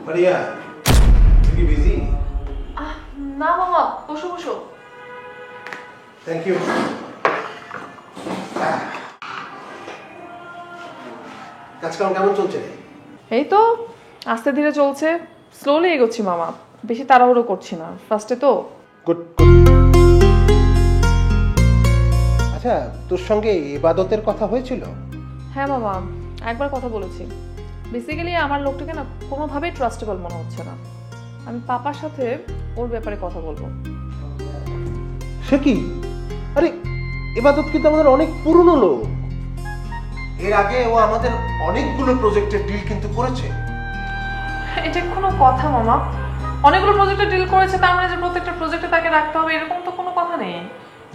মারিয়া, তুই কি বিজি? না মামা, বসো বসো। Thank you. কাজকাম কেমন চলছে? এই তো আস্তে ধীরে চলছে, স্লোলি এগোচ্ছি মামা, বেশি তাড়াহুড়ো করছি না, ফার্স্টে তো। গুড। আচ্ছা, তোর সঙ্গে ইবাদতের কথা হয়েছিল? হ্যাঁ মামা, একবার কথা বলেছি। বেসিক্যালি আমার লোকটাকে না কোনোভাবেই ট্রাস্টেবল মনে হচ্ছে না। আমি পাপার সাথে ওর ব্যাপারে কথা বলবো। সে কি? আরে ইবাদত কিন্তু আমাদের অনেক পুরনো লোক। এর আগে ও আমাদের অনেকগুলো প্রজেক্টের ডিল কিন্তু করেছে। এটা কোনো কথা মামা? অনেকগুলো প্রজেক্টে ডিল করেছে, তার মানে যে প্রত্যেকটা প্রজেক্টে তাকে রাখতে হবে এরকম তো কোনো কথা নেই।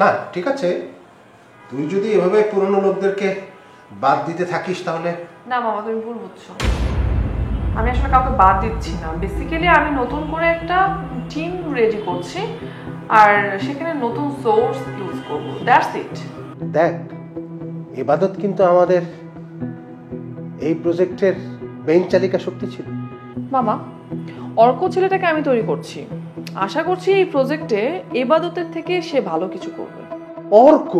না ঠিক আছে, তুই যদি এভাবে পুরনো লোকদেরকে বাদ দিতে থাকিস তাহলে। না মামা, তুমি ভুল বুঝছো। আমি আসলে কাউকে বাদ দিচ্ছি না, বেসিক্যালি আমি নতুন করে একটা টিম রেডি করছি আর সেখানে নতুন সোর্স ইউজ করব, দ্যাটস ইট। দেখ, ইবাদত কিন্তু আমাদের এই প্রজেক্টের মেইন চালিকা শক্তি ছিল। মামা, অর্ক ছেলেটাকে আমি তৈরি করছি, আশা করছি এই প্রজেক্টে ইবাদতের থেকে সে ভালো কিছু করবে। অর্ক?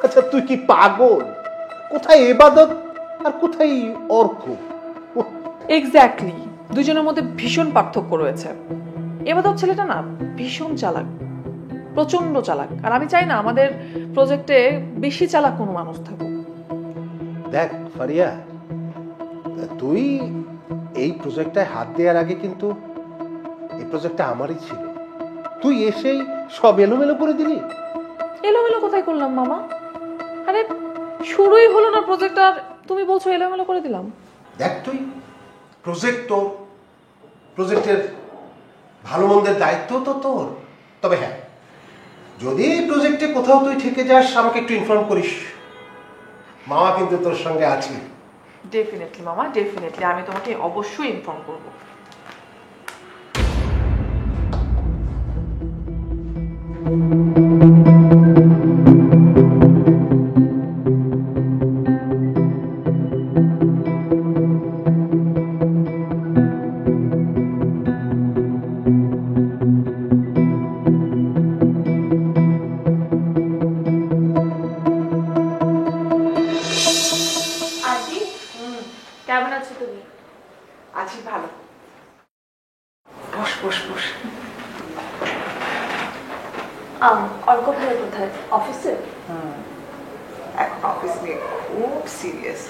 আচ্ছা তুই কি পাগল? কোথায় ইবাদত আর কোথায় অর্ক? এক্স্যাক্টলি, দুজনের মধ্যে ভীষণ পার্থক্য রয়েছে। ইবাদত ছেলেটা না ভীষণ চালাক, প্রচন্ড চালাক, আর আমি চাই না আমাদের প্রজেক্টে বেশি চালাক কোনো মানুষ থাকুক। দেখ ফারিয়া, তুই এই প্রজেক্টটায় হাত দেওয়ার আগে কিন্তু এই প্রজেক্টটা আমারই ছিল। তুই এসেই সব এলোমেলো করে দিলি। এলোমেলো কোথায় করলাম মামা? আরে শুরুই হলো না প্রজেক্ট আর তুমি বলছো এলোমেলো করে দিলাম। দেখ, তুই প্রজেক্ট তোর, প্রজেক্টের ভালো মন্দের দায়িত্ব তো তোর। তবে হ্যাঁ, যদি এই প্রজেক্টে কোথাও তুই থেকে যাস আমাকে একটু ইনফর্ম করিস। মামা কিন্তু তোর সঙ্গে আছি। ডেফিনেটলি মামা, ডেফিনেটলি আমি তোমাকে অবশ্যই ইনফর্ম করবো। কেমন আছো তুমি? আছি ভালো। বস বস বস। অর্ক ভাই কোথায়? অফিসে? এখন অফিস নিয়ে খুব সিরিয়াস।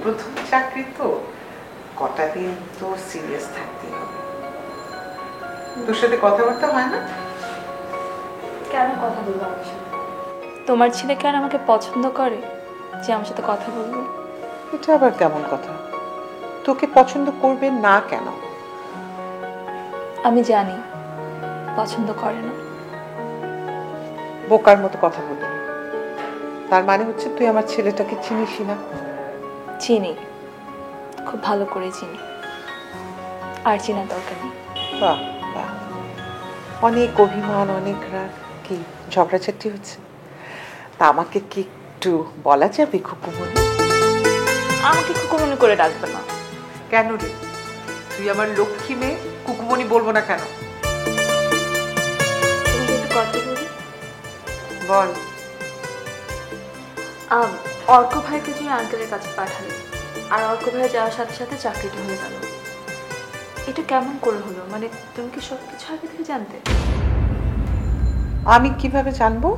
প্রথম চাকরি তো, কটা দিন তো সিরিয়াস থাকতেই হবে। তোর সাথে কথাবার্তা হয় না? কেন কথা বলবো আমার সাথে? তোমার ছেলে কি আর আমাকে পছন্দ করে যে আমার সাথে কথা বলবো? এটা আবার কেমন কথা? তোকে পছন্দ করবে না কেন? আমি জানি পছন্দ করে না। বোকার মতো কথা বলি। তার মানে হচ্ছে তুই আমার ছেলেটাকে চিনিস না? চিনি, খুব ভালো করে চিনি, আর চেনার দরকার নেই। বাহ বাহ, অনেক অভিমান, অনেক রাগ। কি ঝগড়াঝাটি হচ্ছে? তা আমাকে কি একটু বলা যাবে খুকুমনি? আমাকে কুকুমনি করে ডাকবে না। কেন রে? তুই আমার লক্ষ্মী মেয়ে, কুকুমনি বলবো না কেন? তোমাকে একটু কথা বলি। বল। অর্ক ভাইকে তুমি আঙ্কেলের কাছে পাঠালে, আর অর্ক ভাই যাওয়ার সাথে সাথে চাকরিটা হয়ে গেল। এটা কেমন করে হলো? মানে তুমি কি সব কিছু আগে থেকে জানতে? আমি কিভাবে জানবো?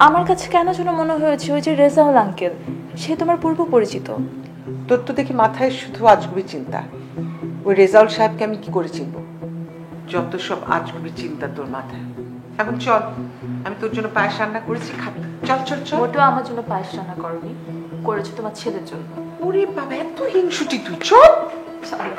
আমার কাছে কেন যেন মনে হয়েছে ওই যে রেজাউল আঙ্কেল, সে তোমার পূর্ব পরিচিত। তোর তো দেখি মাথায় শুধু আজগুবি চিন্তা। ওই রেজাউল সাহেবকে আমি কি করে চিনবো? যত সব আজগুবি চিন্তা তোর মাথায়। এখন চল, আমি তোর জন্য পায়েস রান্না করেছি, খাবি। চল চল চল। ওটাও আমার জন্য পায়েস রান্না করনি, করেছে তোমার ছেলের জন্য। ওরে বাবা, এত হিংসুটি তুই! চল। সরি।